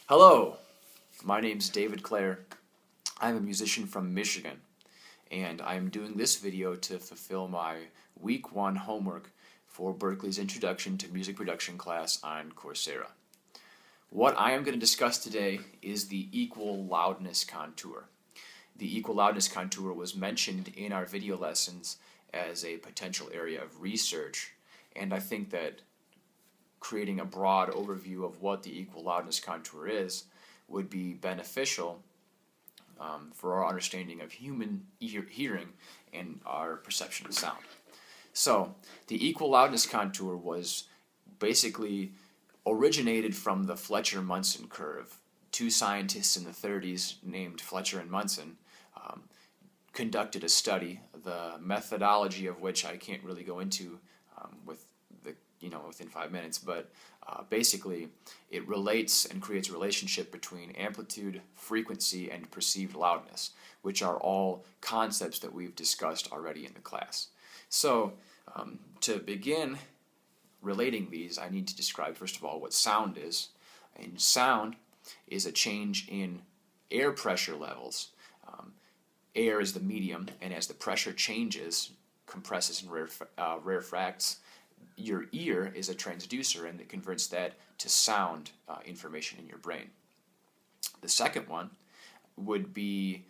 Hello, my name's David Clare. I'm a musician from Michigan, and I'm doing this video to fulfill my Week 1 homework for Berklee's Introduction to Music Production class on Coursera. What I am going to discuss today is the equal loudness contour. The equal loudness contour was mentioned in our video lessons as a potential area of research, and I think that creating a broad overview of what the equal loudness contour is would be beneficial for our understanding of human hearing and our perception of sound. So, the equal loudness contour was basically originated from the Fletcher-Munson curve. Two scientists in the 30s named Fletcher and Munson conducted a study, the methodology of which I can't really go into within 5 minutes, but basically it relates and creates a relationship between amplitude, frequency, and perceived loudness, which are all concepts that we've discussed already in the class. So to begin relating these, I need to describe first of all what sound is. And sound is a change in air pressure levels. Air is the medium, and as the pressure changes, compresses and rarefacts, your ear is a transducer, and it converts that to sound information in your brain. The second one would be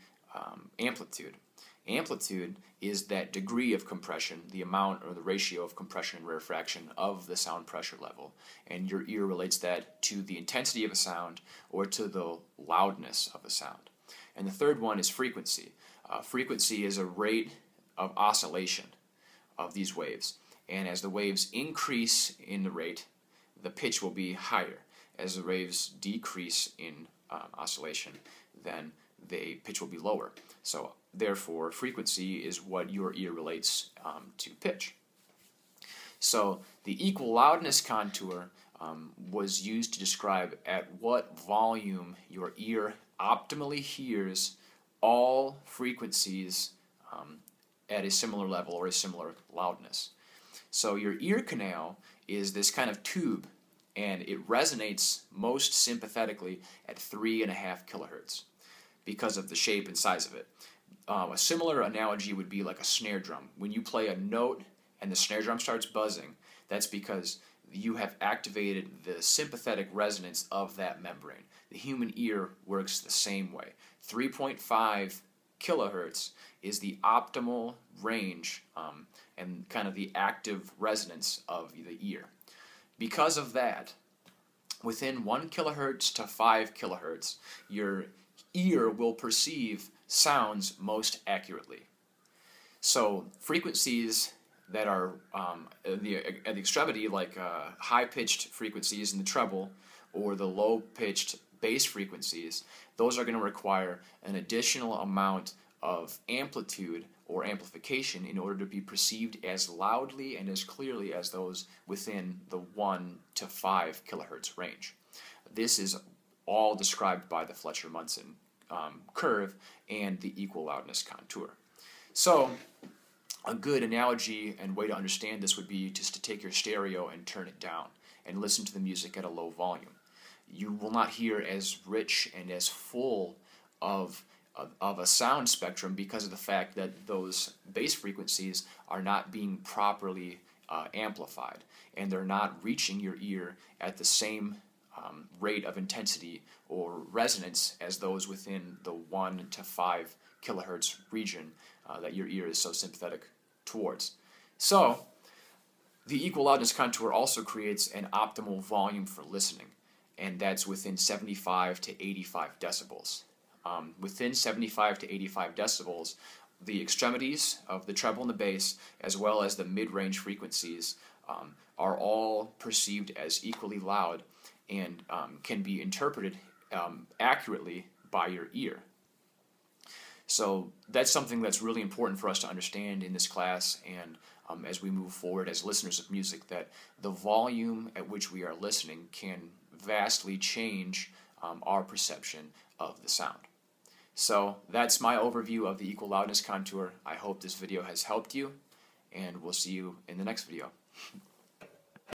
amplitude. Amplitude is that degree of compression, the amount or the ratio of compression and rarefaction of the sound pressure level, and your ear relates that to the intensity of a sound or to the loudness of a sound. And the third one is frequency. Frequency is a rate of oscillation of these waves. And as the waves increase in the rate, the pitch will be higher. As the waves decrease in oscillation, then the pitch will be lower. So therefore, frequency is what your ear relates to pitch. So the equal loudness contour was used to describe at what volume your ear optimally hears all frequencies at a similar level or a similar loudness. So your ear canal is this kind of tube, and it resonates most sympathetically at 3.5 kilohertz because of the shape and size of it. A similar analogy would be like a snare drum. When you play a note and the snare drum starts buzzing, that's because you have activated the sympathetic resonance of that membrane. The human ear works the same way. 3.5 kilohertz is the optimal range and kind of the active resonance of the ear. Because of that, within 1 kilohertz to 5 kilohertz, your ear will perceive sounds most accurately. So frequencies that are at the extremity, like high-pitched frequencies in the treble or the low-pitched bass frequencies, those are going to require an additional amount of amplitude or amplification in order to be perceived as loudly and as clearly as those within the 1 to 5 kilohertz range. This is all described by the Fletcher-Munson curve and the equal loudness contour. So a good analogy and way to understand this would be just to take your stereo and turn it down and listen to the music at a low volume. You will not hear as rich and as full of a sound spectrum because of the fact that those bass frequencies are not being properly amplified, and they're not reaching your ear at the same rate of intensity or resonance as those within the 1 to 5 kilohertz region that your ear is so sympathetic towards. So the equal loudness contour also creates an optimal volume for listening, and that's within 75 to 85 decibels. Within 75 to 85 decibels, the extremities of the treble and the bass, as well as the mid-range frequencies, are all perceived as equally loud and can be interpreted accurately by your ear. So that's something that's really important for us to understand in this class, and as we move forward as listeners of music, that the volume at which we are listening can vastly change our perception of the sound. So that's my overview of the equal loudness contour. I hope this video has helped you, and we'll see you in the next video.